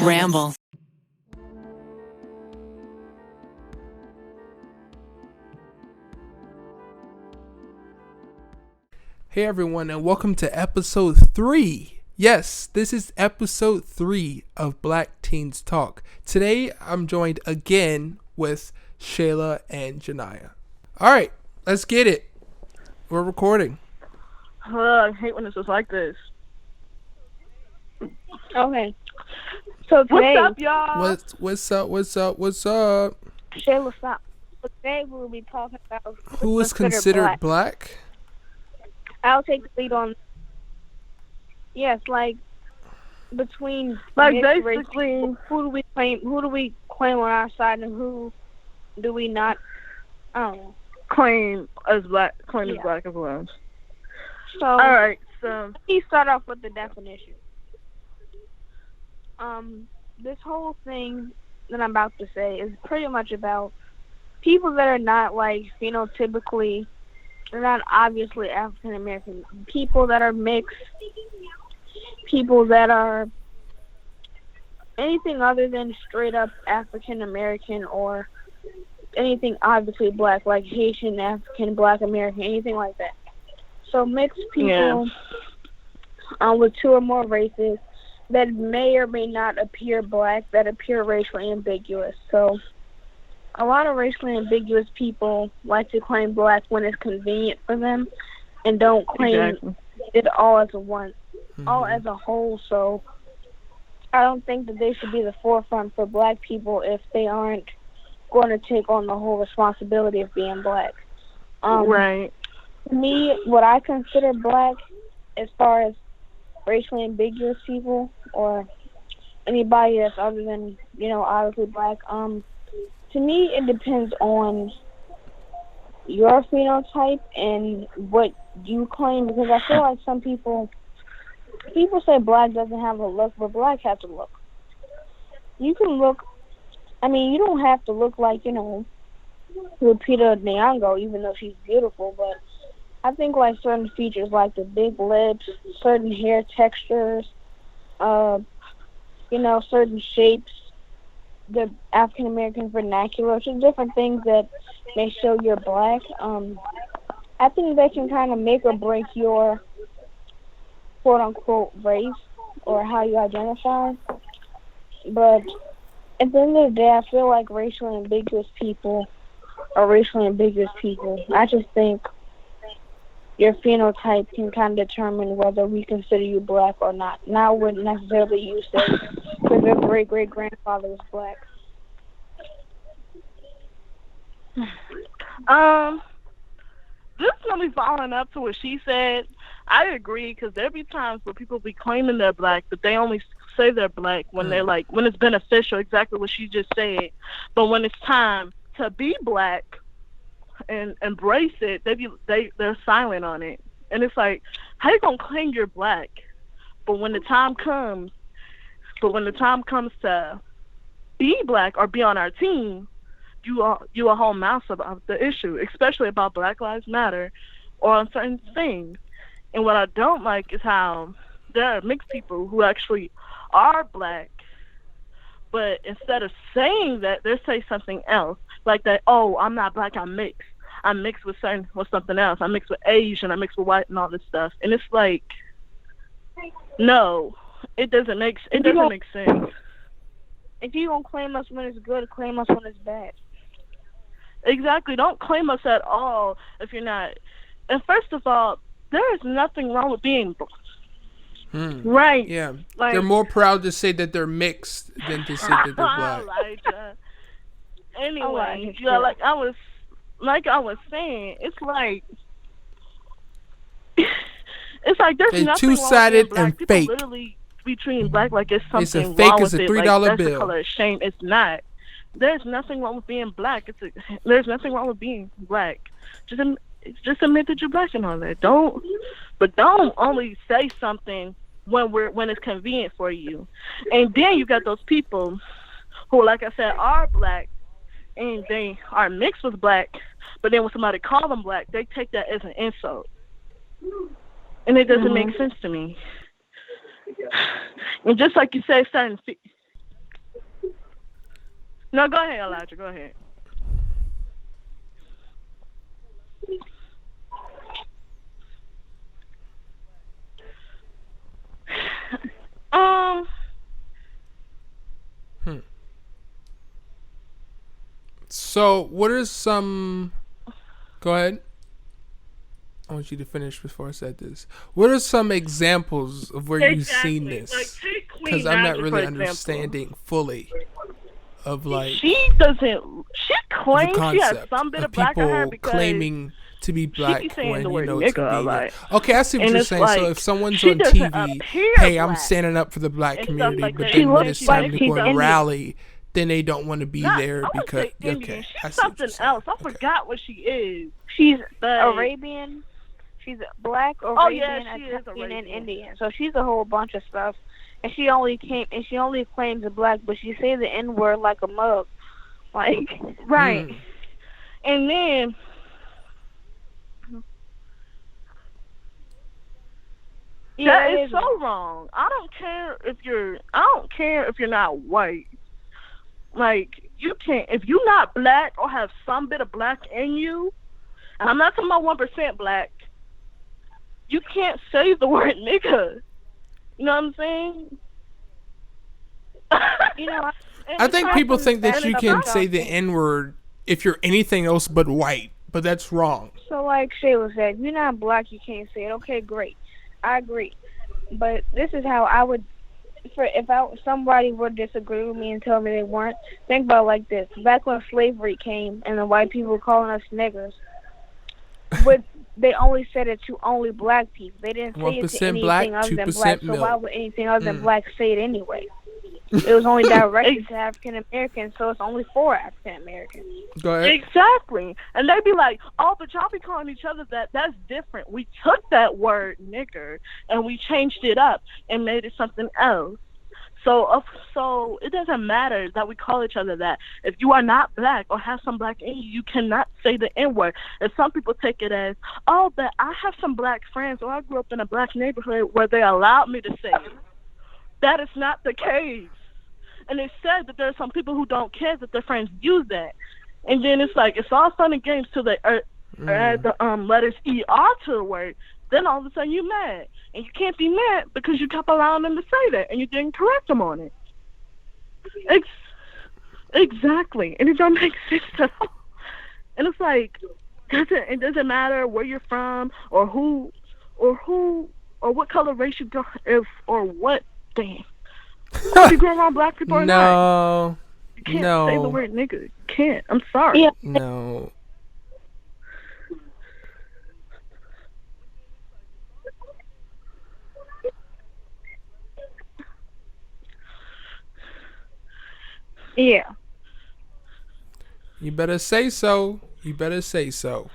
Ramble. Hey everyone, and welcome to episode 3. Yes, this is episode 3 of Black Teens Talk. Today, I'm joined again with Shayla and Janiyah. Alright, let's get it. We're recording. I hate when it's just like this. Okay. So today, what's up, y'all? What's up? Shayla, stop. So today we'll be talking about who is considered black? I'll take the lead on. Yes, like between basically who do we claim? Who do we claim on our side, and who do we not? I don't know. Claim as black as well. So all right. So let me start off with the definition. This whole thing that I'm about to say is pretty much about people that are not like phenotypically. They're not obviously African American. People that are mixed. People that are anything other than straight up African American or anything obviously black, like Haitian, African, Black American, anything like that. So mixed people with two or more races that may or may not appear black, that appear racially ambiguous. So a lot of racially ambiguous people like to claim black when it's convenient for them and don't claim it all as all as a whole. So I don't think that they should be the forefront for black people if they aren't going to take on the whole responsibility of being black. Right. Me, what I consider black as far as racially ambiguous people or anybody that's other than, obviously black, to me, it depends on your phenotype and what you claim, because I feel like some people say black doesn't have a look, but black has a look. You can look, you don't have to look like, Lupita Nyong'o, even though she's beautiful, but I think like certain features like the big lips, certain hair textures, certain shapes, the African American vernacular, just different things that may show you're black. I think they can kind of make or break your quote unquote race or how you identify. But at the end of the day, I feel like racially ambiguous people are racially ambiguous people. I just think your phenotype can kind of determine whether we consider you black or not. Now, I wouldn't necessarily use that because their great-great-grandfather was black. Just really following up to what she said, I agree, because there be times where people be claiming they're black, but they only say they're black when they're like, when it's beneficial, exactly what she just said. But when it's time to be black and embrace it, they're silent on it. And it's like, how you gonna claim you're black? But when the time comes to be black or be on our team, you a whole mouse about the issue, especially about Black Lives Matter or on certain things. And what I don't like is how there are mixed people who actually are black, but instead of saying that, they say something else, like that. Oh, I'm not black, I'm mixed. I'm mixed with something else. I'm mixed with Asian. I'm mixed with white and all this stuff. And it's like, no, it doesn't make sense. If you don't claim us when it's good, claim us when it's bad. Exactly. Don't claim us at all if you're not. And first of all, there is nothing wrong with being black. Right. Yeah. Like, they're more proud to say that they're mixed than to say that they're black. Anyway, like I was saying, it's like there's they're nothing two-sided wrong with being black. and People fake. literally be treating black like it's something it's a wrong fake with as a it. $3 like, that's bill. the color of shame. It's not. There's nothing wrong with being black. There's nothing wrong with being black. Just admit that you're black and all that. Don't only say something when it's convenient for you. And then you got those people who, like I said, are black and they are mixed with black, but then when somebody call them black, they take that as an insult. And it doesn't make sense to me. And just like you say, No, go ahead, Elijah. Go ahead. Um. So, what are some? Go ahead. I want you to finish before I said this. What are some examples of where you've seen this? Like, take Queen Because I'm not Naja, really for example. understanding fully of like She doesn't. She the claims she has concept some bit of of black in her people because claiming to be black keeps saying when the you word know it's nigga a being. lot. Okay, I see what And you're it's saying. So like, if someone's she on doesn't TV, appear hey, I'm black standing up for the black and stuff community, like but that. then She when looks it's time like to she's go and Indian. rally, then they don't want to be Not, there I because wouldn't say Indian. okay, I She's see what you're something saying. else. I Okay. forgot what she is. She's But Arabian. She's black, Oh, yeah, Arabian, she is Italian, and Arabian. Indian. So she's a whole bunch of stuff. And she only claims the black, but she say the N word like a mug. Like, right. And then yeah, that it is so wrong. I don't care if you're not white. Like, you can't, if you're not black or have some bit of black in you, and I'm not talking about 1% black, you can't say the word nigga. You know what I'm saying? You know, I think people think that and you it's can not say the N word if you're anything else but white, but that's wrong. so like Shayla said, you're not black, you can't say it. Okay, great. I agree. But this is how I would, somebody would disagree with me and tell me they weren't, think about it like this. Back when slavery came and the white people were calling us niggers, they only said it to only black people. They didn't say it to 1% anything black, other than 2% black. So milk. why would anything other than black say it anyway? It was only directed to African Americans, so it's only for African Americans. Go ahead. Exactly. And they'd be like, oh, but y'all be calling each other that. That's different. We took that word nigger and we changed it up and made it something else. So it doesn't matter that we call each other that. If you are not black or have some black in you, you cannot say the N-word. And some people take it as, oh, but I have some black friends, or I grew up in a black neighborhood where they allowed me to say it. That is not the case. And it's said that there are some people who don't care that their friends use that. And then it's like, it's all fun and games till they add the letters ER to the word. Then all of a sudden you're mad. And you can't be mad because you kept allowing them to say that and you didn't correct them on it. Exactly. And it don't make sense at all. And it's like, it doesn't matter where you're from or what color race you go, or what, damn. If you grow around black people or not. You can't say the word nigga. You can't. I'm sorry. Yeah. No. Yeah. You better say so. You better say so.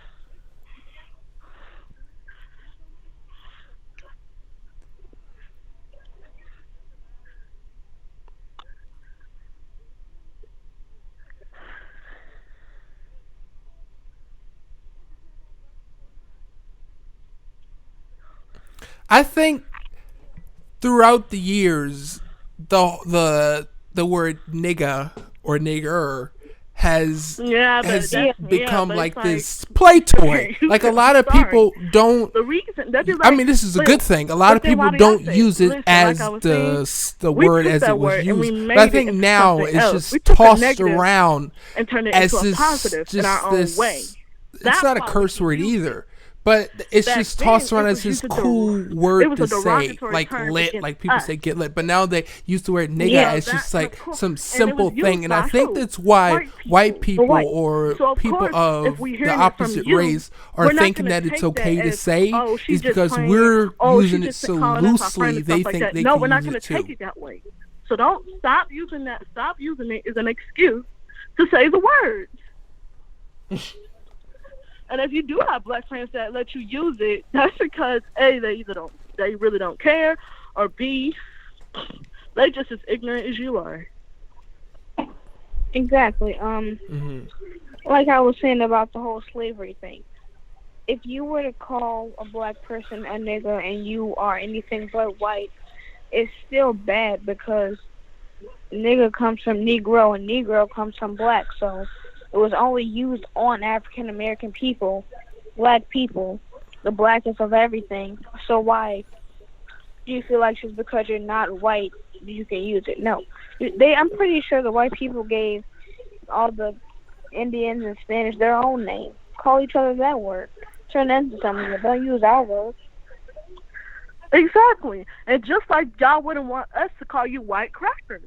I think throughout the years, the word nigga or nigger has become like this play toy. Like a lot of people don't. The reason I mean, this is a good thing. A lot of people don't use it as the word as it was used. But I think now it's just tossed around and turned it as into a this, positive in our own way. It's not a curse word either. But it's just tossed around as this cool word to say, like lit, like people say get lit. But now they use the word nigga as just like some simple thing. And I think that's why white people or people of the opposite race are thinking that it's okay to say, is because we're using it so loosely, they think they can use it too. No, we're not going to take it that way. So don't stop using that. Stop using it as an excuse to say the word. And if you do have black friends that let you use it, that's because A, they really don't care, or B, they just as ignorant as you are. Exactly. Like I was saying about the whole slavery thing. If you were to call a black person a nigger and you are anything but white, it's still bad because nigga comes from Negro and Negro comes from black. So it was only used on African American people, black people, the blackest of everything. So why do you feel like just because you're not white, you can use it? No. I'm pretty sure the white people gave all the Indians and Spanish their own name. Call each other that word. Turn that into something, but don't use our word. Exactly. And just like y'all wouldn't want us to call you white crackers.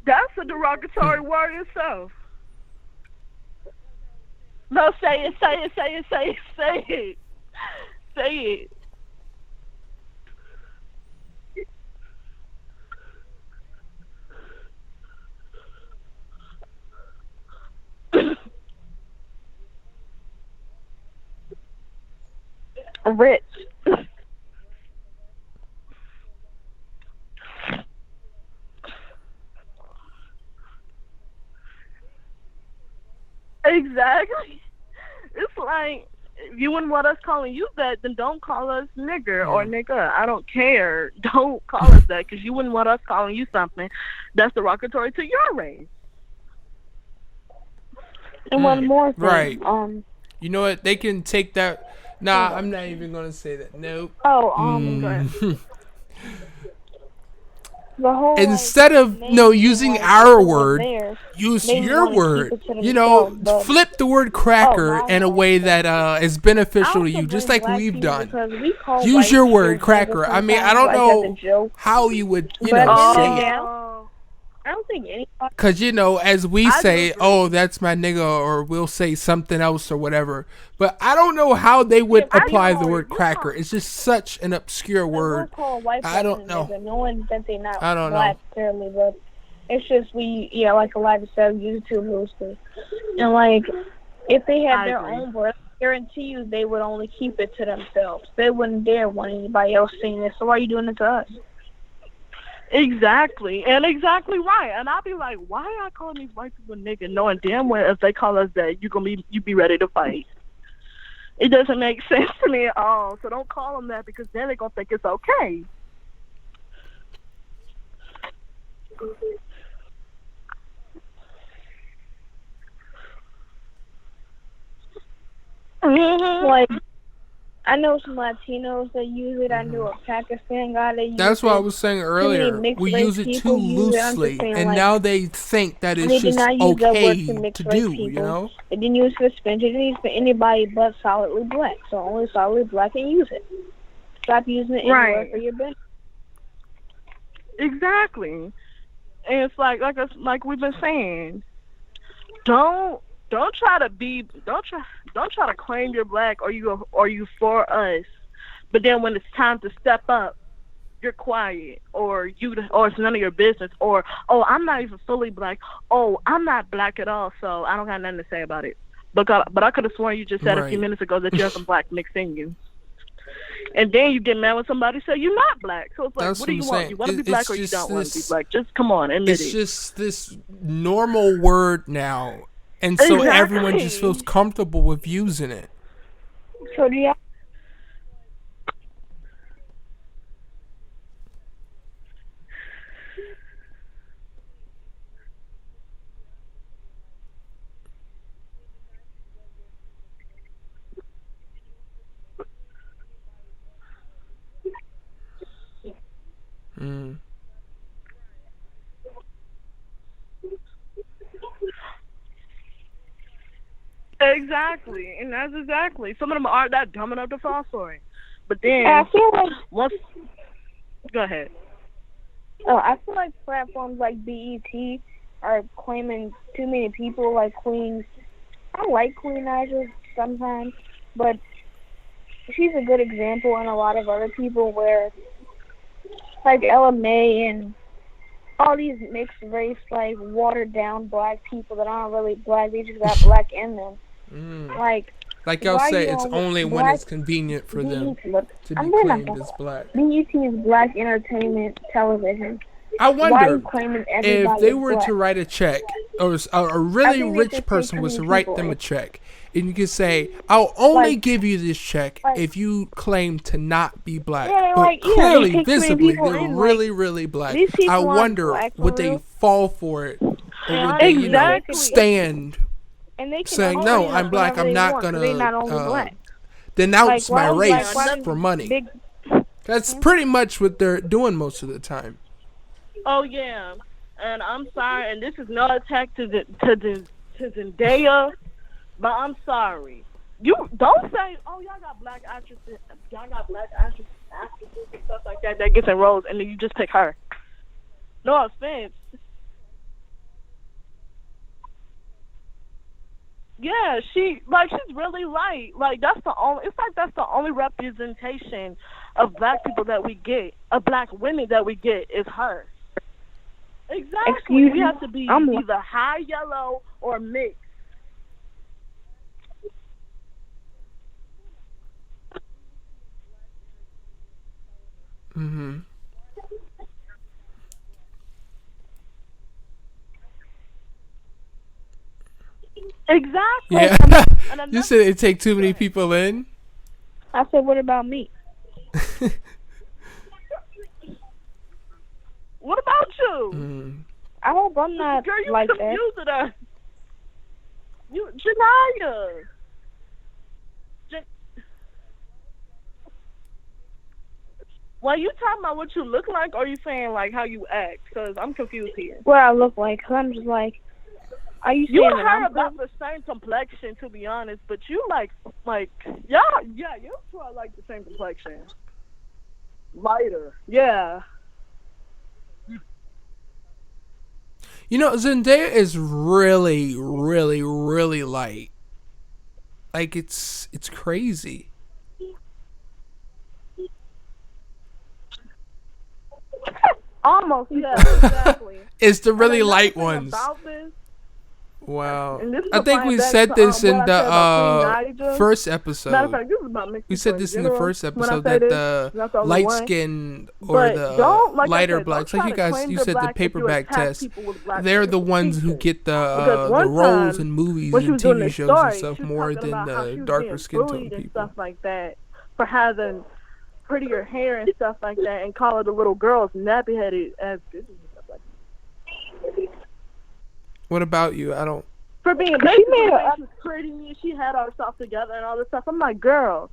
That's a derogatory word itself. No, say it, say it, say it, say it, say it. Say it. Rich. Exactly. It's like, if you wouldn't want us calling you that, then don't call us nigger or nigga. I don't care. Don't call us that, because you wouldn't want us calling you something that's derogatory to your race. And one more thing. Right. You know what? They can take that. Nah, I'm not even gonna say that. Nope. Oh, Go ahead. the whole Instead of using our word, use your word. Flip the word cracker in a way that is beneficial to you, just like we've done. Use your word cracker. I mean, I don't know how you would, say it. I don't think anybody. Because, as we say, oh, that's my nigga, or we'll say something else or whatever. But I don't know how they would apply the word cracker. It's just such an obscure word. I don't know. No one said they're not I don't black, know. clearly, but it's just like Elijah said, use it too loosely. And, if they had their own word, I guarantee you they would only keep it to themselves. They wouldn't dare want anybody else saying it. So why are you doing it to us? Exactly, and exactly right. And I'll be like, why are I calling these white people nigga, knowing damn well if they call us that, you be ready to fight. It doesn't make sense to me at all. So don't call them that, because then they're gonna think it's okay. Like, I know some Latinos that use it. I knew a Pakistan guy that used it. That's what I was saying earlier. We use it too loosely, and now they think that it's just okay to do, They didn't use it for Spanish. They didn't use it for anybody but solidly black. So only solidly black can use it. Stop using it anywhere for your benefit. Exactly. And it's like we've been saying, don't try to claim you're black or you for us, but then when it's time to step up, you're quiet, or it's none of your business, or I'm not even fully black, I'm not black at all, so I don't got nothing to say about it. But I could have sworn you just said a few minutes ago that you have some black mixed in you. And then you get mad when somebody say you're not black. So it's like, what do you want? You want to be black or you don't want to be black? Just come on, admit it. It's just this normal word now. And so everyone just feels comfortable with using it. So do you? Exactly, and that's exactly. Some of them aren't that dumb enough to fall for it. But then, I feel like go ahead. I feel like platforms like BET are claiming too many people, like Queens. I like Queen Naija sometimes, but she's a good example, and a lot of other people where, like Ella May and all these mixed race, like watered down black people that aren't really black, they just got black in them. Like y'all say, it's only when it's convenient for them to be claimed as black. BET is black entertainment television. I wonder Why if they were to write a check, or a really think they rich should person take was to turning write people them a in. check, and you could say, "I'll only Like- give you this check like- if you claim to not be black." Yeah, but like, yeah, they clearly, take too many visibly, people they're in, really, really black. these people I aren't wonder black for would they real. fall for it, or would Yeah, they, exactly. stand And they can saying, own "No, us I'm black. whenever I'm they not want, 'cause gonna they not only black. denounce Like, my why- race like, for money." Big, That's pretty much what they're doing most of the time. Oh yeah, and I'm sorry, and this is no attack to Zendaya, but I'm sorry. You don't say, "Oh, y'all got black actresses and stuff like that gets in roles," and then you just pick her. No offense. Yeah, she's really light. Like that's the only representation of black people that we get, of black women that we get is her. Exactly. Excuse We me? have to be I'm- either high yellow or mixed. Mm-hmm. Exactly. Yeah. And another- You said it take too many people in. I said, what about me? What about you? Mm. I hope I'm not Girl, you like that. confusing us. You, Janaya. Well, you talking about what you look like, or are you saying like how you act? Because I'm confused here. What I look like, 'cause I'm just like, are you You saying and that her I'm about the same complexion, to be honest, but you like yeah, you two are like the same complexion. Lighter. Yeah. You know, Zendaya is really, really, really light. Like it's crazy. Almost, yeah, exactly. It's the really And light another thing ones. about this, Wow. and this is I a think fine we back said to, this in what I said about Queen the Naija. first Matter of episode. fact, this is about mixed We said people this in the general. first When I episode say that this, the that's the only light one. skin or But the don't, like I lighter said, blacks, don't like you try to guys, claim you you're said the black if you paperback attack test. people with black They're the ones who features. get Because the one roles time, in movies when she and was doing TV this shows story, and stuff she was more talking than about how she the was darker being skin tone bullied and people. stuff like that for having prettier hair and stuff like that, and calling the little girls nappy headed as bitches and stuff like that. What about you? I don't. For being basically she was pretty and she had herself together and all this stuff. I'm like, girl,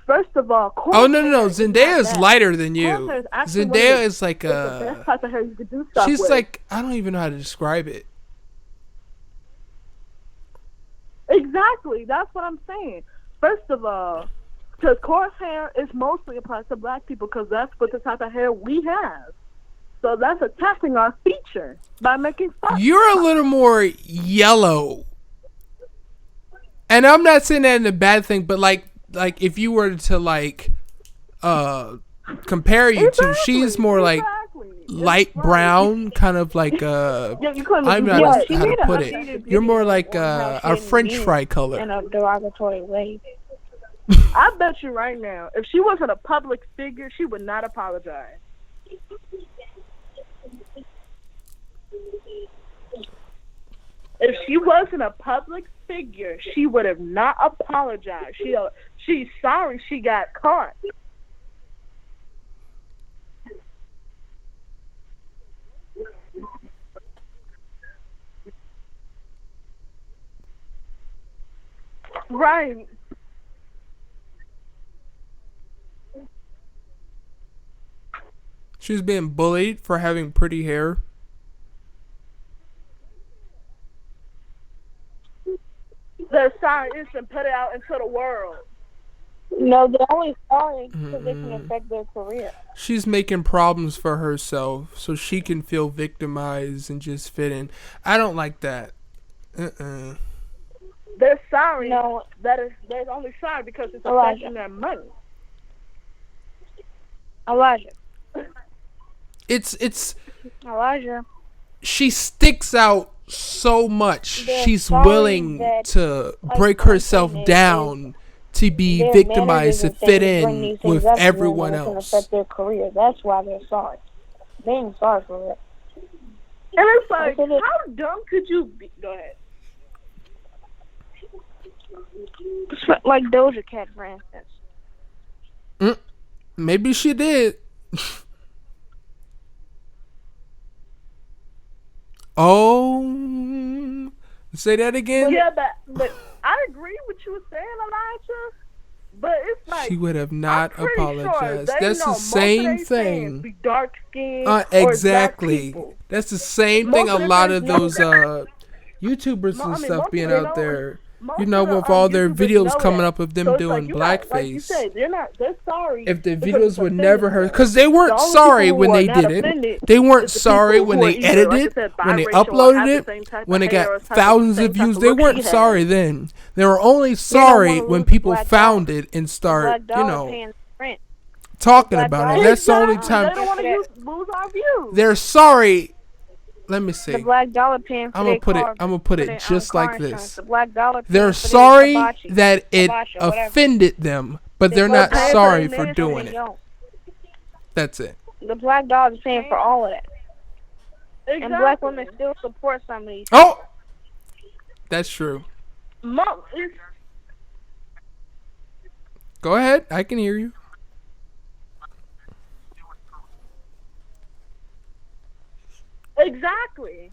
first of all, Oh no, is Zendaya is not bad. lighter than you. Cornhair is actually one of Zendaya the- is like It's the best type of hair you could do stuff she's with. like, I don't even know how to describe it. Exactly. That's what I'm saying. First of all, because coarse hair is mostly applied to black people because that's what the type of hair we have. So that's attacking our feature by making fun. You're a little more yellow. And I'm not saying that in a bad thing, but like if you were to like compare you to, she's more like light brown, kind of like Yeah, you couldn't I'm do not that. how to made a put updated it. You're more like on how a she French is fry in color. a derogatory way. I bet you right now, if she wasn't a public figure, she would not apologize. If she wasn't a public figure, she would have not apologized. She's sorry she got caught. Right. She was being bullied for having pretty hair. They're sorry and put it out into the world. No, they're only sorry because it can affect their career. She's making problems for herself so she can feel victimized and just fit in. I don't like that. They're sorry. No. They're only sorry because it's Elijah. affecting their money. Elijah. It's Elijah. she sticks out so much. They're She's sorry willing that, to like, break herself something down to be Their victimized to managers and fit things bring in these things with up to them everyone and it can else. affect their career. That's why they're sorry. They ain't sorry for it. And it's like, how dumb could you be? Go ahead. Like Doja Cat, for instance. Maybe she did. Oh, say that again. Yeah, but I agree with you were saying, Elijah. But it's like She would have not I'm pretty apologized. Sure they That's know the most same of they thing. fans be dark skinned Exactly. or black people. That's the same Most thing. A of the lot fans of know those that. YouTubers and Most stuff of being they out know- there. most You know, of the, with all their YouTubers videos know coming that. up of them So it's doing like, you got, blackface. like you said, they're sorry. If the because videos it's would never offending hurt, them. because they The weren't only sorry people when who are they not did it. offended They weren't is the sorry people when who are they either, edited like I it, said, when they biracial or uploaded have the it, same type when of they hair or got type thousands same of type views. of They look weren't he has. sorry then. They were only They sorry don't wanna when lose people Black found Dollar. it and The start, Black Dollar paying rent. talking Black about it. Dollar- That's the only Exactly. time They don't want to lose our views. they're sorry. Let me The see. Black Dollar paying for I'm their gonna put for it their, just car like insurance. this. The Black Dollar paying They're for their sorry hibachi, that it hibachi, whatever. offended them, but they're Black not Dollar sorry paying for for their doing they it. don't. That's it. The Black Dollar is paying for all of that. Exactly. And black women still support some of these. Oh, that's true. It's, Go ahead. I can hear you. exactly.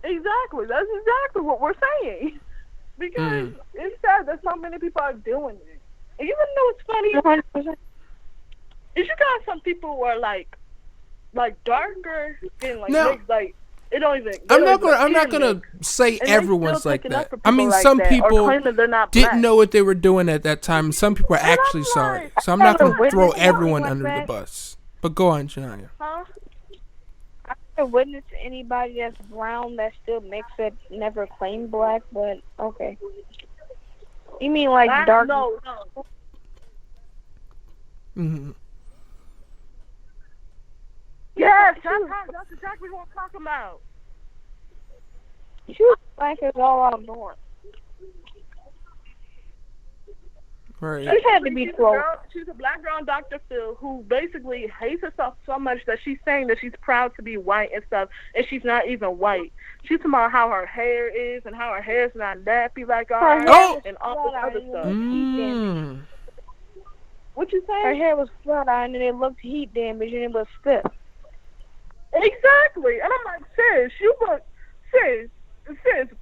Exactly. That's exactly what we're saying. Because it's sad that so many people are doing it. And you know what's funny? 100%. Is you got some people who are like darker skin, like No. mixed, like it don't even. I'm not gonna say And they everyone's still like taking up that. for I mean, people like some that, or people claiming they're not didn't black. know what they were doing at that time. Some people are actually I'm sorry. like, So I'm not never gonna throw witnessed everyone anything under like the that. bus. But go on, Shania. Huh? I've never witnessed anybody that's brown that still mixed that never claimed black, but okay. You mean like dark? No. Mm-hmm. Yes, that's exactly what I'm talking about. She was black as all out north. Right. She had to be close. She's a black girl in Dr. Phil who basically hates herself so much that she's saying that she's proud to be white and stuff, and she's not even white. She's talking about how her hair is and how her hair's not nappy like ours Oh! and all this other stuff. Mm. What you Her say? hair was flat ironed and it looked heat damaged and it was stiff. Exactly. And I'm like, sis,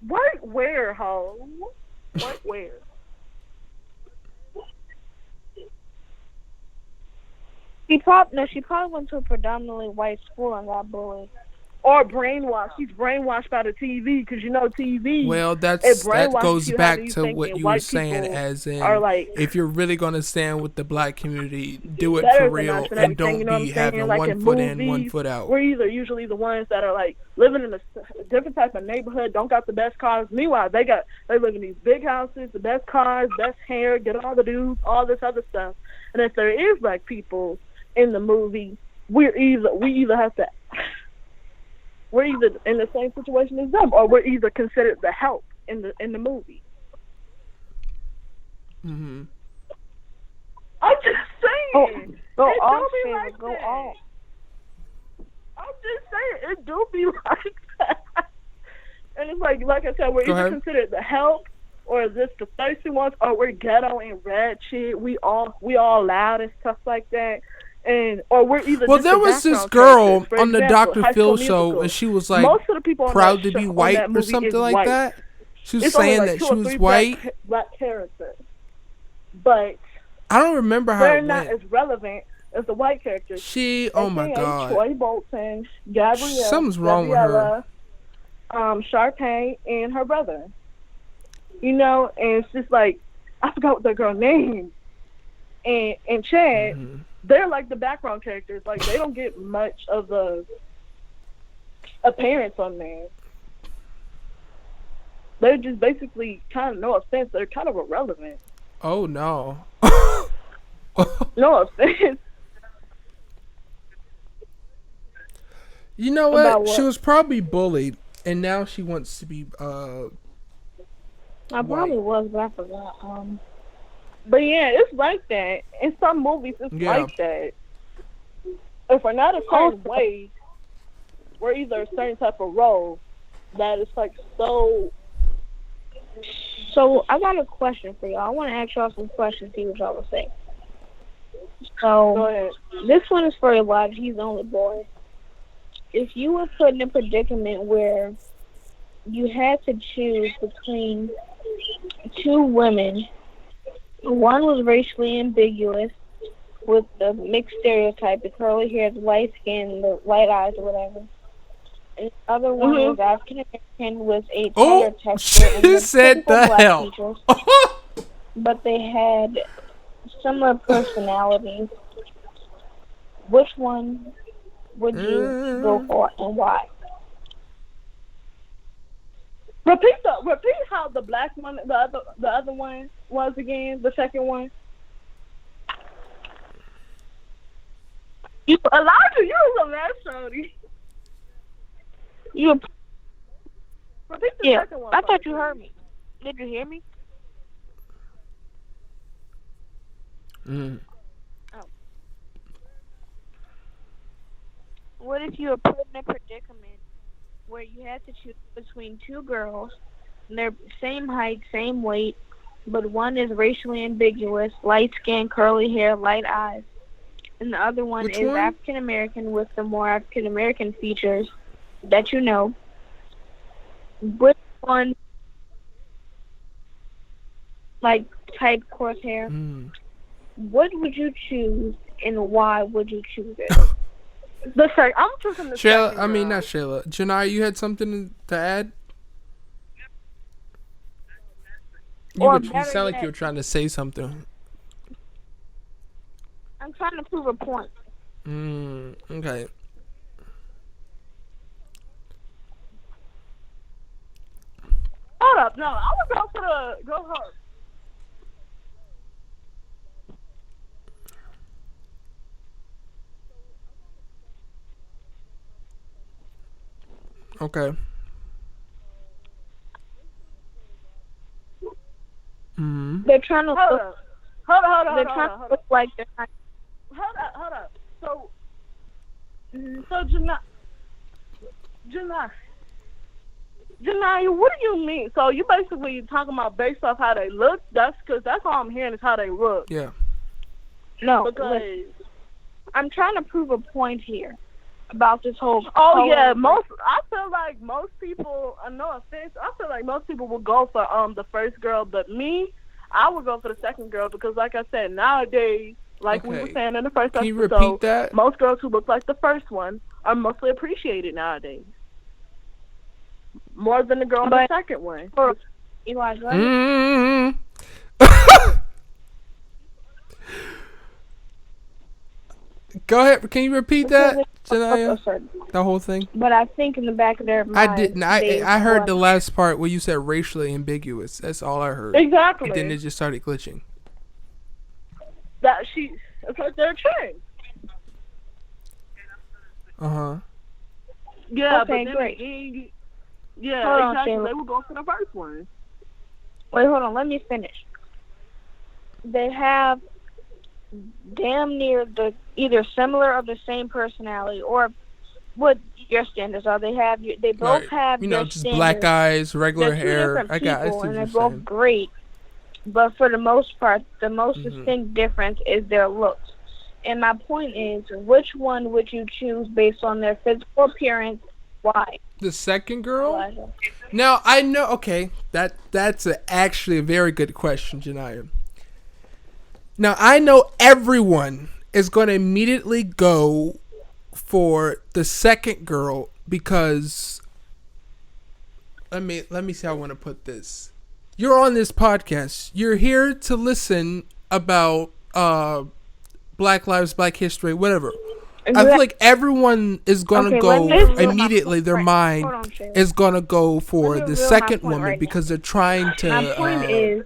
white wear, ho. White wear. She probably went to a predominantly white school and got bullied. Or brainwashed. She's brainwashed by the TV because you know TV. Well, that brainwashes goes you, back how you to think what that you were white saying, people as in, are like if you're really gonna stand with the black community, do it better for than real us and and everything, don't you know what be I'm saying? having Like one in foot in, one movies, foot out. We're either usually the ones that are like living in a different type of neighborhood, don't got the best cars. Meanwhile, they live in these big houses, the best cars, best hair, get all the dudes, all this other stuff. And if there is black people in the movie, we're either in the same situation as them, or we're either considered the help in the movie. Mm-hmm. I'm just saying. Go It off, do be Shayla, like go that. off. I'm just saying, it do be like that. And it's like I said, we're Go either ahead. considered the help, or just the thirsty ones, or we're ghetto and ratchet. We all loud and stuff like that. Or we're either Well, just there the was this background girl characters. For on the example, Dr. High Phil School show, Musical. and she was like Most of the people on proud that to be show, on white that or movie something is like white. that. She was It's only saying like that 2 she or was 3 white. black characters, but I don't remember how they're it not went. as relevant as the white characters. Oh my AKA god, Troy Bolton, Gabrielle, something's wrong with her. Sharpay, and her brother. You know, and it's just like, I forgot what the girl name. And Chad, Mm-hmm. they're like the background characters. Like, they don't get much of the appearance on there. They're just basically kind of, no offense, they're kind of irrelevant. Oh no. No offense. You know About what? what? She was probably bullied, and now she wants to be I probably was, but I forgot. But yeah, it's like that. In some movies, it's Yeah. like that. if we're not a certain Also, way, we're either a certain type of role that is like so. so I got a question for y'all. I want to ask y'all some questions, see what y'all will say. Go So ahead. this one is for Elijah. He's the only boy. If you were put in a predicament where you had to choose between two women, one was racially ambiguous with the mixed stereotype, the curly hair, the light skin, the light eyes, or whatever. And the other one was African American with a tighter Oh, texture and she with said typical the black hell. features, but they had similar personalities. Which one would you go for and why? Repeat how the black one, the other one was again. The second one. Elijah, you was a mess, Shorty. You, Repeat the yeah, second one. I thought first. you heard me. Did you hear me? Mm. What if you were put in a predicament where you had to choose between two girls, and they're same height, same weight, but one is racially ambiguous, light skin, curly hair, light eyes, and the other one Which is one? African American with the more African American features that you know. Which one, like tight crosshair? Mm. What would you choose, and why would you choose it? I'm choosing the Shayla, second. I mean girl. not Shayla. Janai, you had something to add? Or You better sound like yet, you were trying to say something. I'm trying to prove a point. Okay. Hold up, no, I would go for the go hard. Okay. They're trying to Hold look. up, hold They're up, trying to look like they're not. hold up. So, Mhm. so Janai, what do you mean? So you basically talking about based off how they look? That's because that's all I'm hearing is how they look. Yeah. No, Because listen, I'm trying to prove a point here about this whole. oh yeah, color. I feel like most people. No offense, I feel like most people will go for the first girl, but me, I would go for the second girl because, like I said, nowadays, like we were Okay. saying in the first Can you episode, repeat that? most girls who look like the first one are mostly appreciated nowadays, more than the girl in the But second one. Elijah, Mm. Go ahead. Can you repeat that, Janaya? The whole thing. But I think in the back of their I mind, didn't. I heard the last part where you said racially ambiguous. That's all I heard. Exactly. And then it just started glitching. It's like they're trained. Uh-huh. Yeah, Okay, but then great. again, yeah, Hold on, exactly. Shayla. They would go for the first one. Wait, hold on. Let me finish. They have damn near the either similar or the same personality, or what your standards are. They both Right. have You know, their just standards. black eyes, regular They're two hair. different I people, see and what they're you're both saying. great. But for the most part, the most Mhm. distinct difference is their looks. And my point is, which one would you choose based on their physical appearance? Why? The second girl? Elijah? Now, I know, okay, that's actually a very good question, Janaya. Now, I know everyone is going to immediately go for the second girl because, let me see how I want to put this. You're on this podcast. You're here to listen about Black Lives, Black History, whatever. I feel like everyone is going to go immediately, their mind is going to go for the second woman because they're trying My point to is,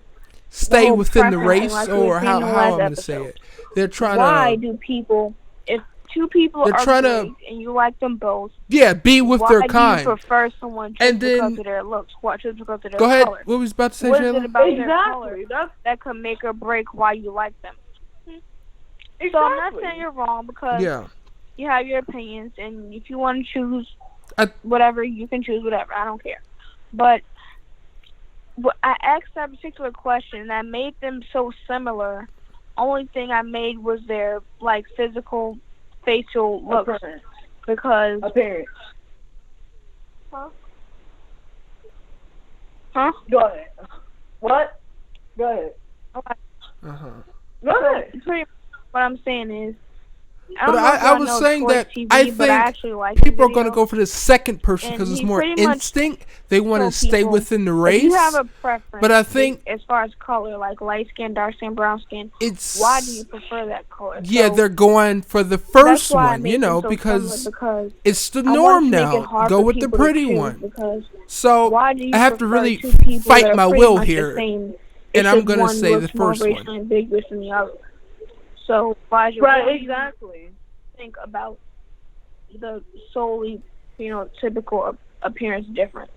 stay whole within the preference, race, like we were or saying in how the I'm last going to say episode. it. They're trying why to, do people, if two people They're are trying great to- and you like them both, yeah, be with why their do kind. you prefer someone just And then- because of their looks? Why just because of their Go ahead. color? What was you about to say, What is it Shayla? about their color Exactly. that could make or break why you like them? Exactly. So I'm not saying you're wrong because Yeah. you have your opinions, and if you want to choose I- whatever, you can choose whatever. I don't care. But I asked that particular question that made them so similar. Only thing I made was their like physical, facial looks. Appearance. Because Appearance. Huh? Go ahead. What? Go ahead. Okay. Go ahead. So pretty much what I'm saying is, But I was saying that I think people are going to go for the second person because it's more instinct. They want to stay within the race. If you have a preference, but I think as far as color, like light skin, dark skin, brown skin, why do you prefer that color? Yeah, so, they're going for the first one, because it's the norm now. Go with the pretty one. So I have to really fight my will here, and I'm going to say the first one. Ambiguous than the other. So why do exactly think about the solely, typical appearance difference?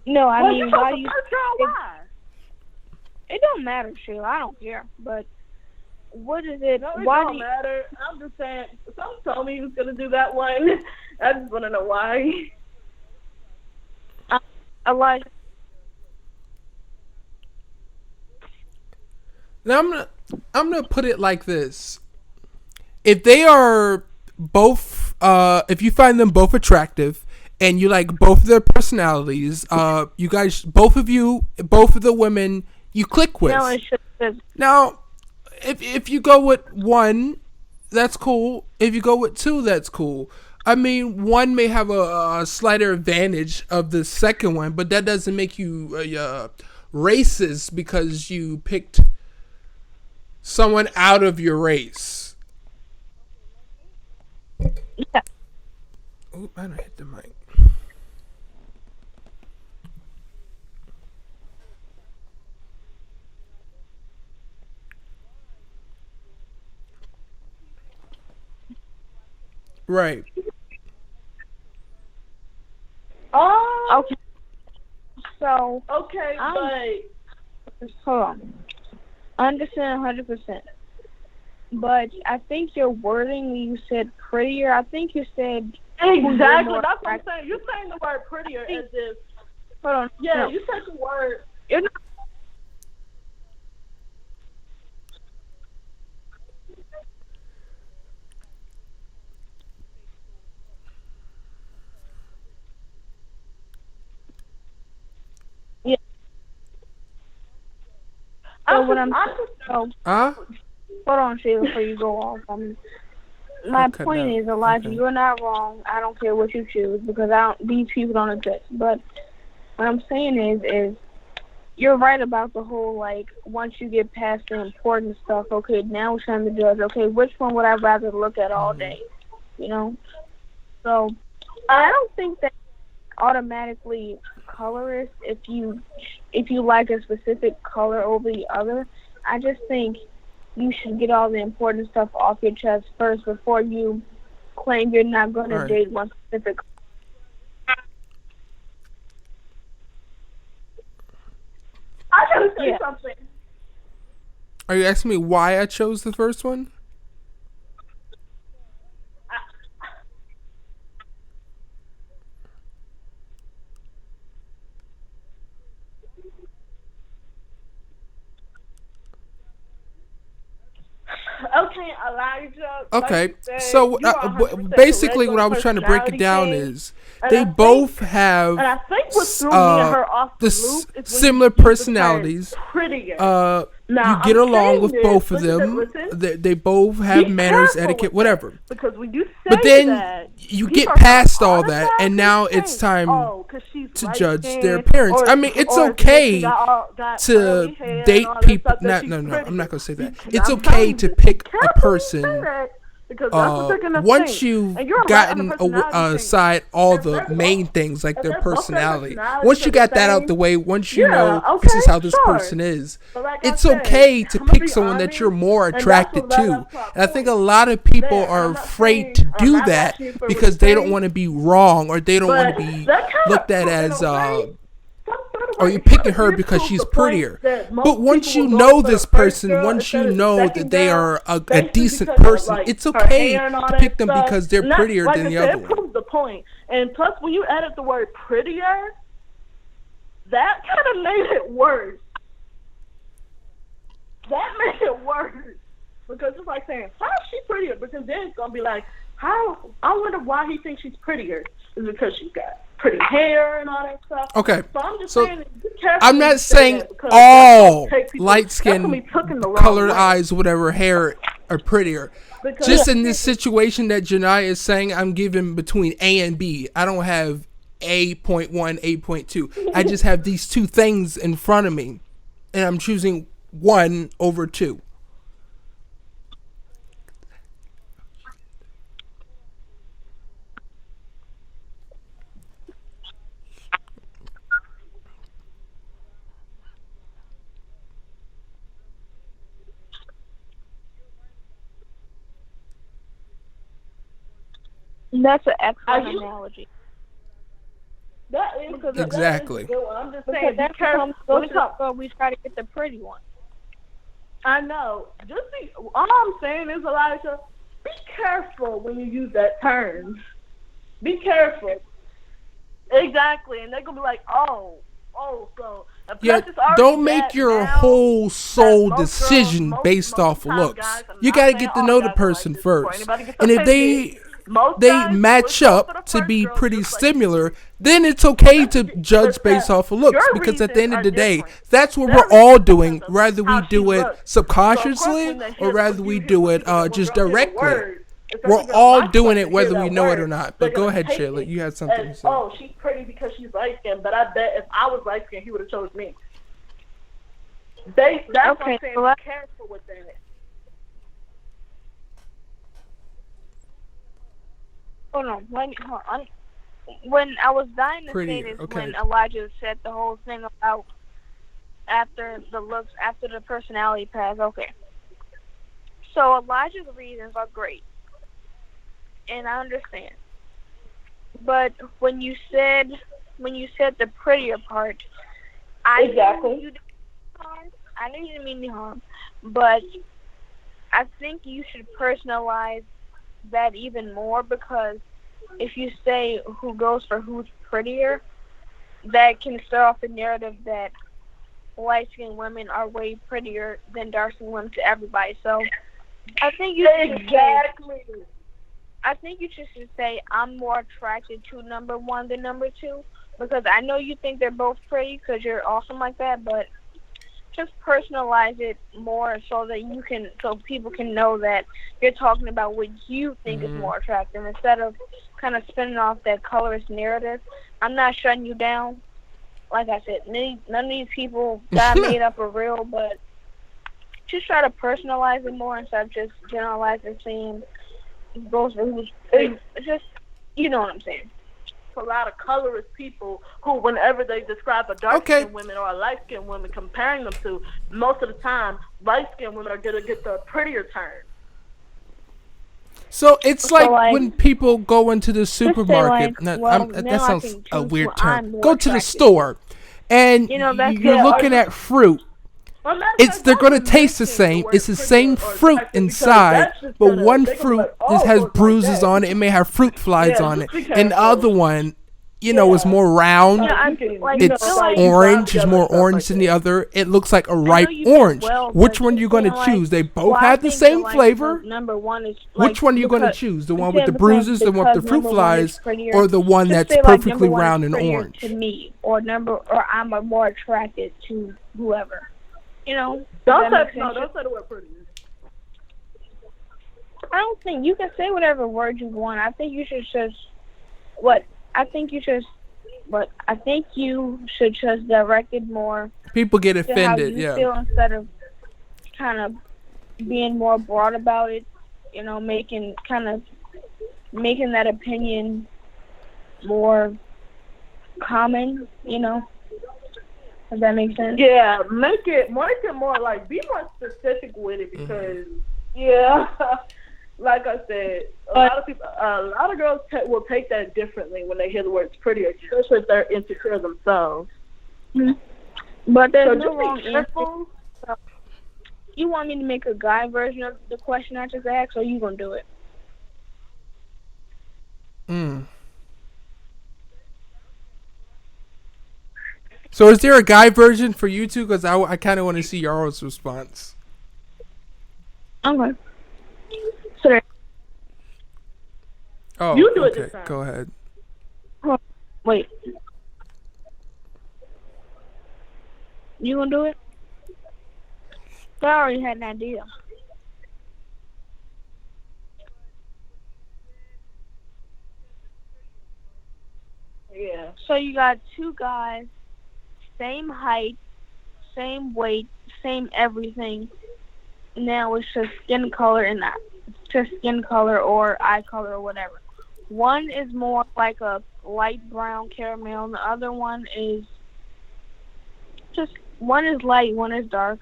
No, I mean, why do you? It don't matter, Sheila. I don't care. But what is it? No, it why don't matter. I'm just saying. Someone told me he was gonna do that one. I just want to know why. Elijah. Now I'm gonna put it like this: if they are both, if you find them both attractive and you like both of their personalities, you guys, both of the women, you click with. Now, if you go with one, that's cool. If you go with two, that's cool. I mean, one may have a slighter advantage of the second one, but that doesn't make you racist because you picked someone out of your race. Yeah. Oh, I don't hit the mic. Right. Oh. Okay. So. Okay, but hold on. I understand 100%. But I think your wording, you said prettier. I think you said exactly. That's what I'm saying. You're saying the word prettier as if. Hold on. Yeah, no. You said the word. You're not. Yeah. So what hold on, Sheila, before you go off. My point is, Elijah, you're not wrong. I don't care what you choose because these people don't exist. But what I'm saying is you're right about the whole, like, once you get past the important stuff, okay, now it's time to judge. Okay, which one would I rather look at all day? So I don't think that automatically colorist if you like a specific color over the other. I just think you should get all the important stuff off your chest first before you claim you're not going to date one specific. I gotta say something. Are you asking me why I chose the first one? Okay, Elijah. Okay, like said, so basically what I was trying to break it down is they both have similar personalities. You get along with both of them. They both have manners, etiquette, whatever. Because when you say but then that, you get past all that, and now it's time to judge their appearance. I mean, it's okay to date people. No, I'm not gonna say that. It's okay to pick a person. Once you've gotten aside all the main things like their personality, once you got that out the way, once you know this is how this person is, it's okay to pick someone that you're more attracted to. And I think a lot of people are afraid to do that because they don't want to be wrong or they don't want to be looked at as or you're picking her because she's prettier. But once you know this person, once you know that they are a decent person, it's okay to pick them because they're prettier than the other one. Proves the point. And plus, when you added the word prettier, that kind of made it worse. That made it worse. Because it's like saying, how is she prettier? Because then it's going to be like, how? I wonder why he thinks she's prettier. Is it because she's got pretty hair and all that stuff? Okay. So I'm just saying, be careful. I'm not saying all light-skinned, colored eyes, whatever, hair are prettier. Because just in this situation that Janai is saying, I'm giving between A and B. I don't have A.1, A.2. I just have these two things in front of me, and I'm choosing 1 over 2. That's an excellent analogy. That is exactly. That is I'm just saying, that's we try to get the pretty one. I know. All I'm saying is, Elijah, be careful when you use that term. Be careful. Exactly, and they're gonna be like, so. Yeah, don't make your whole soul decision based off of looks. You gotta get to know the person first, and if they match up to be pretty similar, then it's okay to judge based off of looks, because at the end of the day, that's what we're all doing, whether we do it subconsciously or whether we do it just directly. We're all doing it whether we know it or not. But go ahead, Shayla, you had something to say. Oh, she's pretty because she's light-skinned, but I bet if I was light-skinned, he would have chose me. That's what I'm saying. Be careful with that. Hold on. When I was dying to say this, when Elijah said the whole thing about after the looks, after the personality pass, okay. So Elijah's reasons are great, and I understand. But when you said the prettier part, I knew you didn't mean any harm, but I think you should personalize that even more, because if you say who goes for who's prettier, that can start off the narrative that light-skinned women are way prettier than dark-skinned women to everybody. So I think you should say I'm more attracted to number 1 than number 2, because I know you think they're both pretty because you're awesome like that, but just personalize it more so people can know that you're talking about what you think is more attractive, instead of kind of spinning off that colorist narrative. I'm not shutting you down. Like I said, none of these people that I made up are real, but just try to personalize it more instead of just generalizing, saying goes for who's just, you know what I'm saying. A lot of colorist people who, whenever they describe a dark-skinned woman or a light-skinned woman, comparing them to, most of the time, light-skinned women are going to get the prettier turn. So it's like when people go into the supermarket. That sounds a weird term. Go to the store, and you're looking at fruit. They're going to taste the same. It's the same fruit inside, but one fruit has bruises on it. It may have fruit flies on it, and the other one, is more round. It's orange. It's more orange than the other. It looks like a ripe orange. Which one are you going to choose? They both have the same flavor. Number one is which one are you going to choose? The one with the bruises, the one with the fruit flies, or the one that's perfectly round and orange? To me, or I'm more attracted to whoever. Don't say the word pretty. I don't think you can say whatever word you want. I think you should just direct it more. People get offended, how you feel, instead of kind of being more broad about it. Making that opinion more common. Does that make sense? Yeah, make it more like, be more specific with it, because like I said, a lot of girls will take that differently when they hear the words pretty, especially if they're insecure themselves. But there's So no just wrong be answer. careful. You want me to make a guy version of the question I just asked, or you gonna do it? So is there a guy version for you two? Because I kind of want to see y'all's response. Okay. So there, Oh, You do it okay. this time. Go ahead. wait. You gonna do it? I already had an idea. Yeah. So you got two guys, same height, same weight, same everything. Now it's just skin color and just skin color or eye color or whatever. One is more like a light brown caramel, and the other one is one is light, one is dark.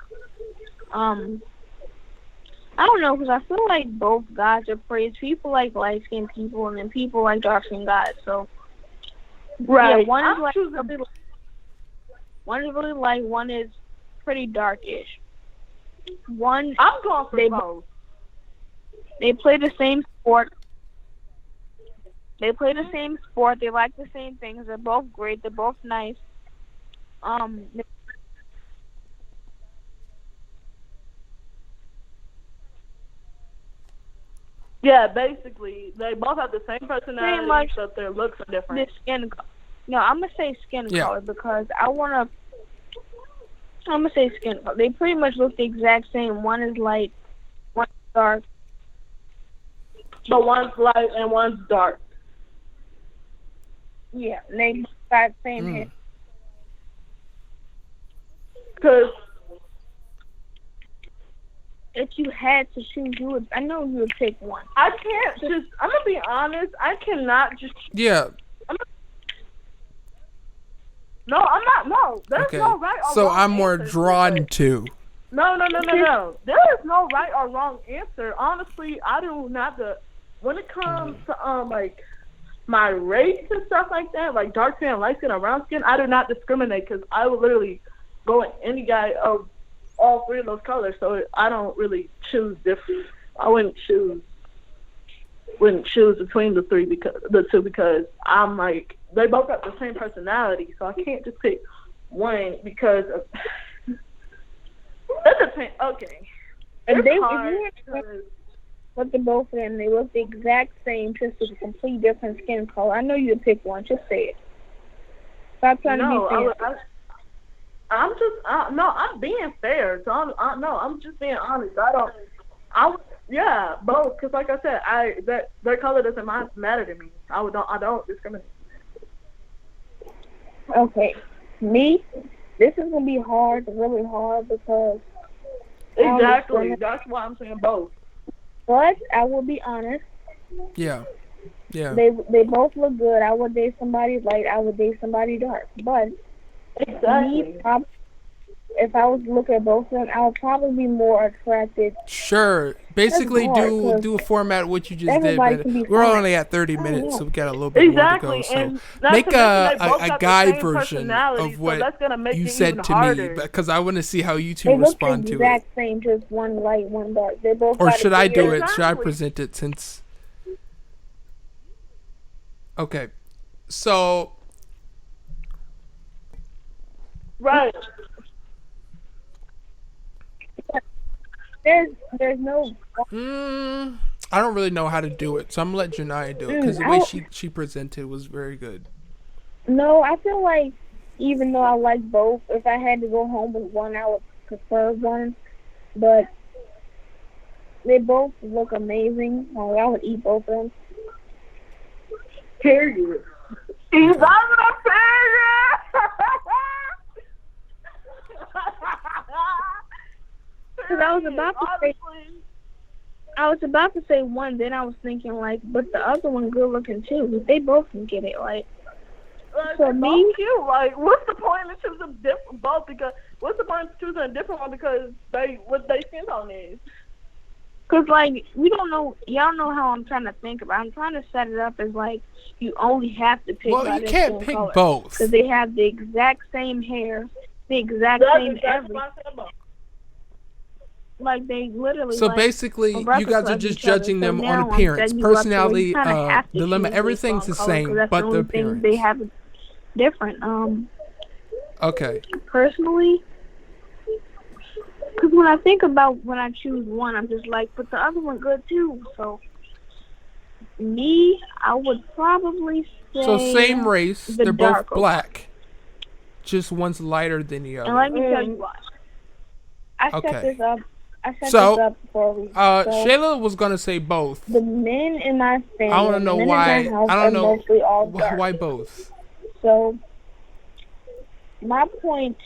I don't know, because I feel like both guys are pretty. People like light skinned people, and then people like dark skinned guys. So Right. yeah, one is I'm like choosing. one is really light, one is pretty darkish. One I'm going for they both. They play the same sport. They play the same sport. They like the same things. They're both great. They're both nice. Yeah, basically, they both have the same personality, much except their looks are The different. skin. No, I'm gonna say skin Yeah. color because I'm gonna say skin color. They pretty much look the exact same. One is light, one is dark. But one's light and one's dark. Yeah, and they got the same hair. Because If you had to choose, I know you would pick one. I can't just, I'm going to be honest, I cannot just, Yeah. no, I'm not, no. There's Okay. no right or So wrong I'm more answer. drawn to. No. There is no right or wrong answer. Honestly, I do not, when it comes to, like, my race and stuff like that, like dark skin, light skin, or brown skin, I do not discriminate because I would literally go with any guy of all three of those colors. So I don't really choose different. I wouldn't choose between the two because I'm like, they both got the same personality, so I can't just pick one because of, that depends. Okay. If It's hard you were because- look at both of them, they look the exact same, just with a complete different skin color. I know you'd pick one. Just say it. Stop trying to be fair. I'm being fair. So I'm just being honest. Yeah, both. Because like I said, their color doesn't matter to me. I don't discriminate. Okay, me, this is gonna be hard, really hard, because Exactly. That's why I'm saying both. But I will be honest. Yeah. Yeah. They both look good. I would date somebody light. I would date somebody dark. But Exactly. if I was to look at both of them, I would probably be more attracted. Sure. Basically, That's hard, do a format what you just did. everybody But can be we're fine. only at 30 minutes, know. so we got a little bit Exactly. more to go. And So not make to mention they both a got the guy same version personality, of so what that's gonna make you it said even to harder. me, because I want to see how you two They look the respond to it. exact same, just one light, one dark. They both. Or got a should I do beard. it? Should I Exactly. present it since? Okay. So Right. There's no. I don't really know how to do it, so I'm gonna let Janaya do it because the way she presented was very good. No, I feel like even though I like both, if I had to go home with one, I would prefer one. But they both look amazing. Like, I would eat both of them. Period. He's not gonna Because I was about to say one, then I was thinking like, but the other one good looking too. They both can get it. Like for me, cute. Like, what's the point in choosing both? Because what's the point in choosing a different one because what they skin tone is? Cause like we don't know, y'all know how I'm trying to think about. I'm trying to set it up as like you only have to pick. Well, by you their can't skin pick color. both. Because they have the exact same hair, the exact same everything. Like they literally. So like, basically, a you replica guys are of just each other. judging So them now on I'm appearance, setting you up to where personality, you kinda have to dilemma. choose Everything's the based on color, 'cause same, that's but the the only thing appearance. they have different. Okay. Personally, because when I think about when I choose one, I'm just like, but the other one good too. So me, I would probably say. So same race, the they're both darker black. Just one's lighter than the And other. let me tell you why. I set Okay. this up. this So, up for a reason. Shayla was gonna say both. The men in my family, I want to know the men why. in my house I are don't know mostly all dark. why both. So my point,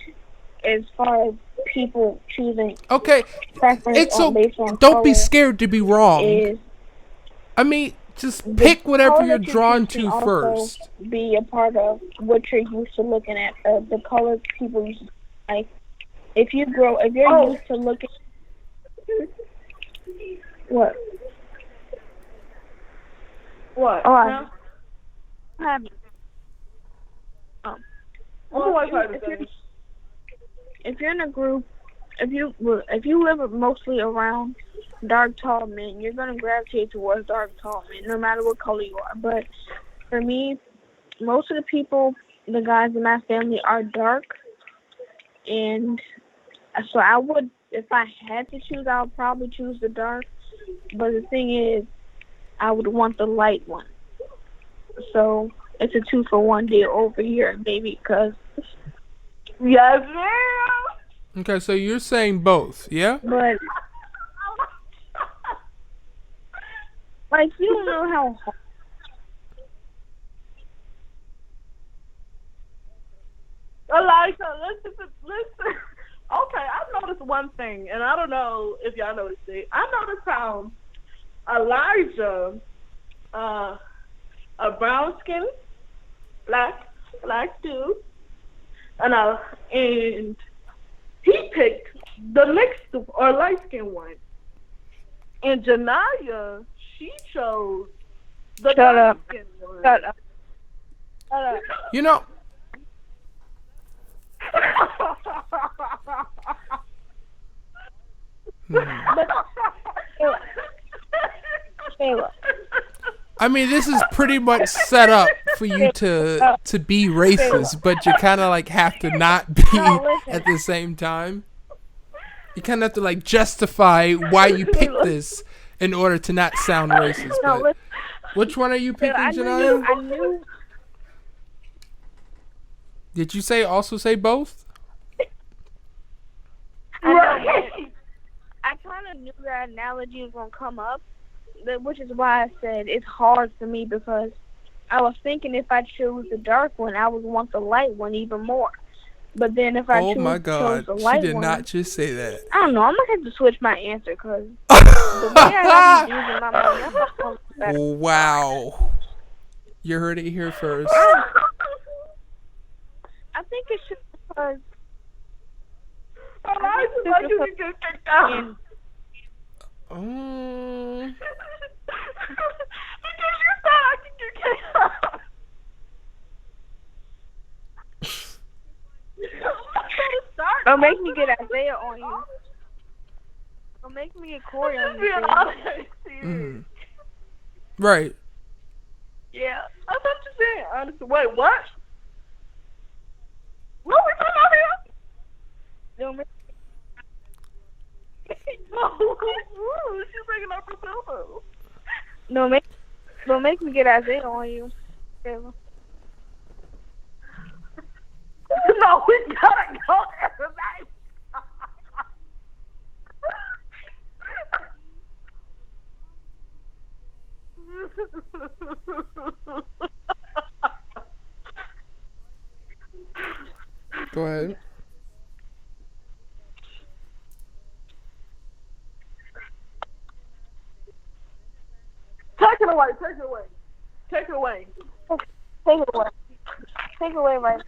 as far as people choosing Okay, preference it's so. based on Don't be color, scared to be wrong. is I mean, just the pick whatever color you're that you drawn choose to can also first. be a part of what you're used to looking at, the color people used to like. If you're used to looking. What? What? Oh, Huh? I have. If you're in a group, if you live mostly around dark tall men, you're gonna gravitate towards dark tall men, no matter what color you are. But for me, most of the people, the guys in my family, are dark, and so I would, if I had to choose, I would probably choose the dark. But the thing is, I would want the light one. So it's a 2-for-1 deal over here, baby. Cause Yes, ma'am. Okay, so you're saying both, yeah? But like you don't know how. Elijah, listen. Okay, I've noticed one thing, and I don't know if y'all noticed it. I noticed how Elijah, a brown skin, black dude, and he picked the mixed or light skin one. And Janaya, she chose the dark skin one. Shut up. You know, Shayla. I mean, this is pretty much set up for you to be racist, but you kind of like have to not be at the same time. You kind of have to like justify why you picked this in order to not sound racist. But which one are you picking, Janaya? I knew. Did you also say both? I kind of knew that analogy was gonna come up, which is why I said it's hard for me, because I was thinking if I chose the dark one, I would want the light one even more. But then if I Oh my chose God, the light she did one, not just say that. I don't know. I'm gonna have to switch my answer because the way I have these in my mind, I'm not gonna be better. Wow, you heard it here first. I think it's just because. Elijah, why you get kicked out? Because you thought I could get kicked out. Don't make me get Isaiah on you. Don't make me get Corey on you. Right. Yeah, I thought you said honestly. Wait, what? What we talking about here? Don't make Ooh, she's bringing up her pillow. Don't make me get Isaiah on you. No, we gotta go, everybody. Go ahead. Take it away. Take it away. Take it away. Take it away. Take it away, right?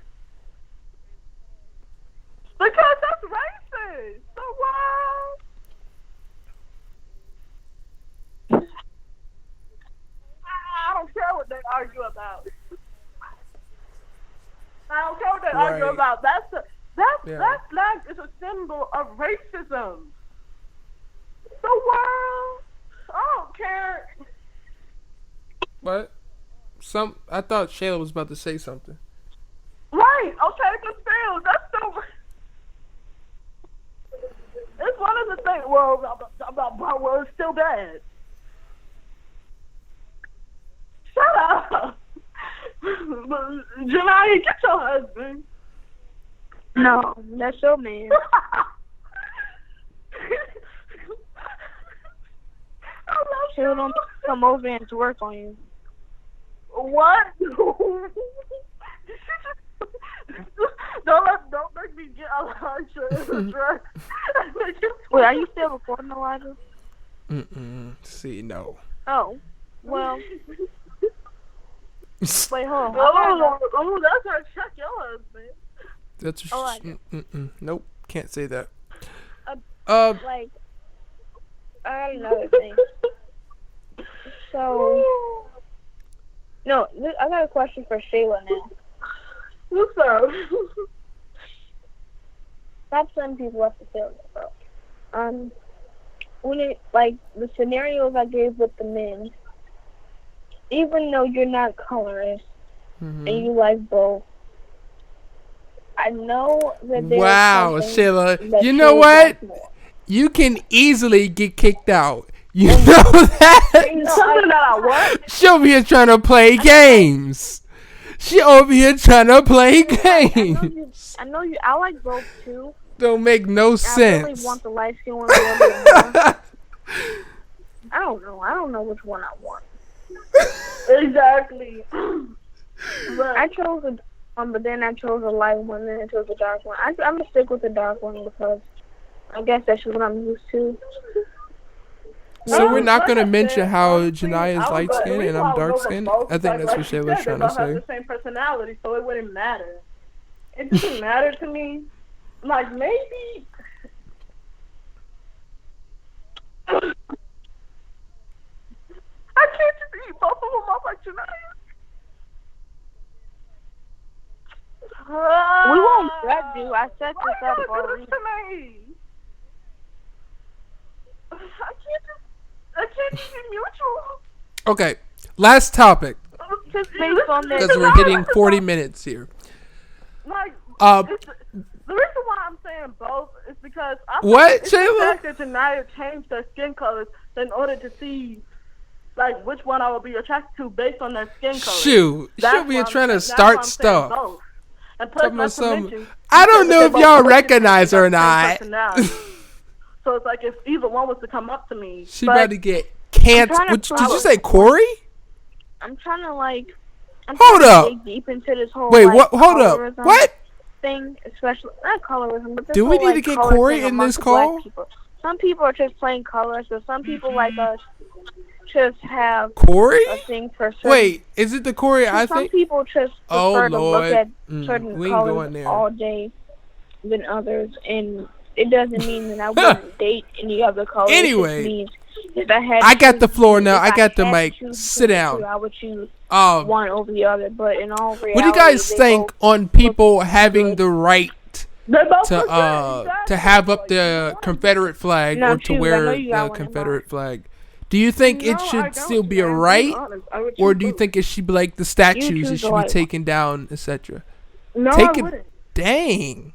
Because that's racist. So what? argue about. I don't care what they argue about. That flag is a symbol of racism. The world. I don't care. What? I thought Shayla was about to say something. Right. Okay, but still, that's still. It's one of the things. Well, it's still bad. Shut up. Janaya, get your husband. No, that's your man. She'll don't come over and work on you. What? Don't make me get Elijah in the dress. Wait, are you still recording, Elijah? See, no. Oh, well. Wait, hold on. Oh, that's her. Check your husband. That's nope, can't say that. Like, I got another thing. So, no, I got a question for Shayla now. What's up? Stop sending people up to failure, bro. When it, like, the scenarios I gave with the men, even though you're not colorist and you like both, I know that there's Shayla, you know what? You can easily get kicked out. You know that? She over here trying to play games. She over here trying to play games. I know you. I like both too. Don't make no sense. I really want the light skin one. I don't know. I don't know which one I want. Exactly. I chose the one, but then I chose a light one, then I chose the dark one. I'm gonna stick with the dark one because I guess that's what I'm used to. So we're not going to mention how Janaya is light skinned and I'm dark skinned? I think that's what Shayla's trying to say. They have the same personality, so it wouldn't matter. It doesn't matter to me. Like, maybe... I can't just eat both of them off like Janaya. We won't drag you. I set this up already. I can't be mutual. Okay, last topic. Just based on this. Because we're hitting 40 minutes here. Like, the reason why I'm saying both is because I what, it's Shayla? the fact that Janaya changed their skin colors in order to see, like, which one I would be attracted to based on their skin color. Shoot, she'll be trying to start stuff. And plus, not to mention, I don't know if y'all recognize her or not. So it's like if either one was to come up to me. She about to get cancer. Did you say Corey? I'm trying to like. Hold up. Dig deep into this whole. Wait, like, what? Hold up. What? Thing, especially not colorism, but this do we whole, need to get Corey in this call? Some people are just plain colors, so some people like us just have Corey. a thing for certain. Wait, is it the Corey so I some think? Some people just prefer to look at certain we colors all day than others, and it doesn't mean that I wouldn't date any other color. Anyway, it just means if I got the floor now. I got the mic. Sit down. I would choose one over the other, but in all reality, what do you guys think on people having the right to have up the Confederate flag or to wear the Confederate flag? Do you think it should still be a right, or do you think it should be like the statues? It should be taken down, etc. No, I wouldn't. Dang,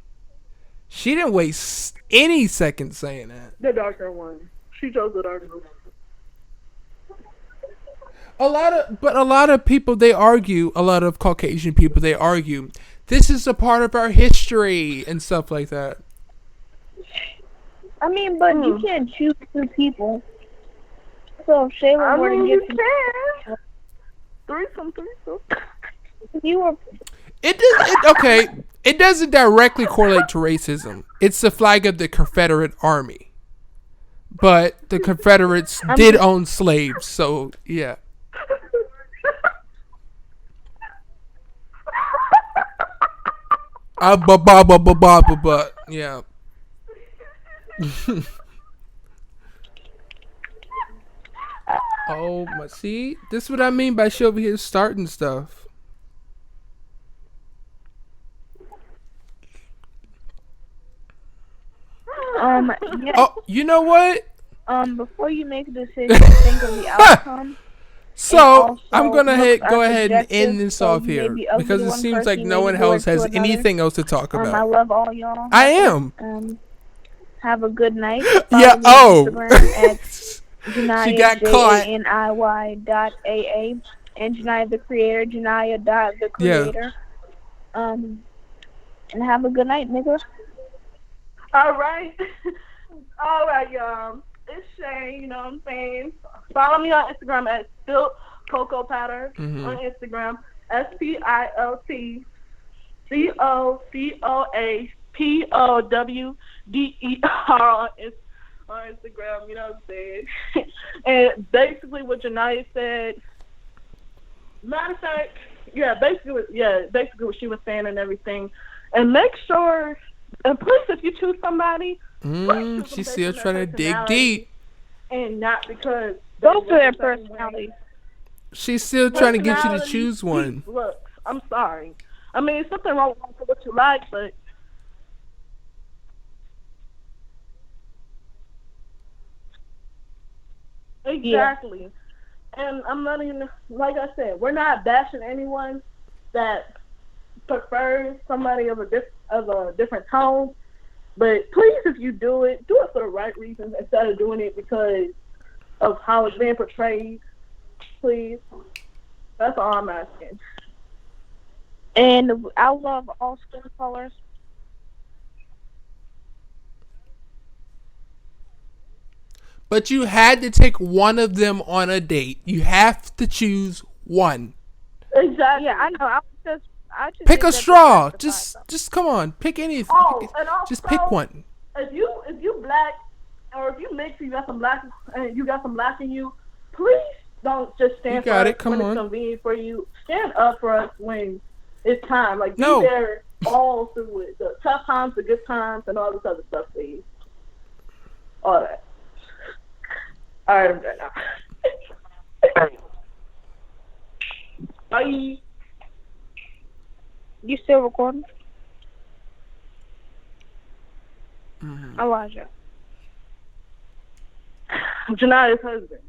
she didn't waste any seconds saying that. The darker one. She chose the darker one. A lot of people, they argue, a lot of Caucasian people, they argue, this is a part of our history and stuff like that. I mean, but you can't choose two people. So if Shayla were to get you threesome. You were. It doesn't directly correlate to racism. It's the flag of the Confederate Army. But the Confederates did own slaves, so yeah. But yeah. Oh my! See, this is what I mean by she over here starting stuff. Yeah. Oh, you know what? Before you make a decision, think of the outcome. So I'm gonna looks go are ahead and subjective, end this so off you may here be ugly because to it one seems person, like you no may one be else gorgeous to has another. anything else to talk I about. love all y'all. I am. Have a good night. Yeah. Follow me Oh. on Instagram at She Janiyah, got caught. JANIY.AA, and Janiyah the Creator, Janiyah the Yeah. Creator. And have a good night, nigga. All right. All right, y'all. It's Shay, you know what I'm saying? Follow me on Instagram at Spilt Cocoa Powder on Instagram. SPILTCOCOAPOWDER on Instagram, you know what I'm saying? And basically what Janiyah said, matter of fact, basically what she was saying and everything. And make sure, and please, if you choose somebody, She's still trying to dig deep. and not because Both of their personalities. She's still trying to get you to choose one. Looks, I'm sorry. I mean, something wrong with what you like, but exactly. And I'm not even, like I said, we're not bashing anyone that prefers somebody of a different tone. But please, if you do it for the right reasons instead of doing it because of how it's being portrayed. Please. That's all I'm asking. And I love all skin colors. But you had to take one of them on a date. You have to choose one. Exactly. Yeah, I know. I just pick a straw. Just come on. Pick anything. Oh, and also, just pick one. If you black or if you mix, you got some black in you. Please don't just stand for us when it's convenient for you. Stand up for us when it's time. Like be there all through it. The tough times, the good times, and all this other stuff, please. All that. All right, I'm done now. Bye. You still recording? Elijah. Janiah's husband.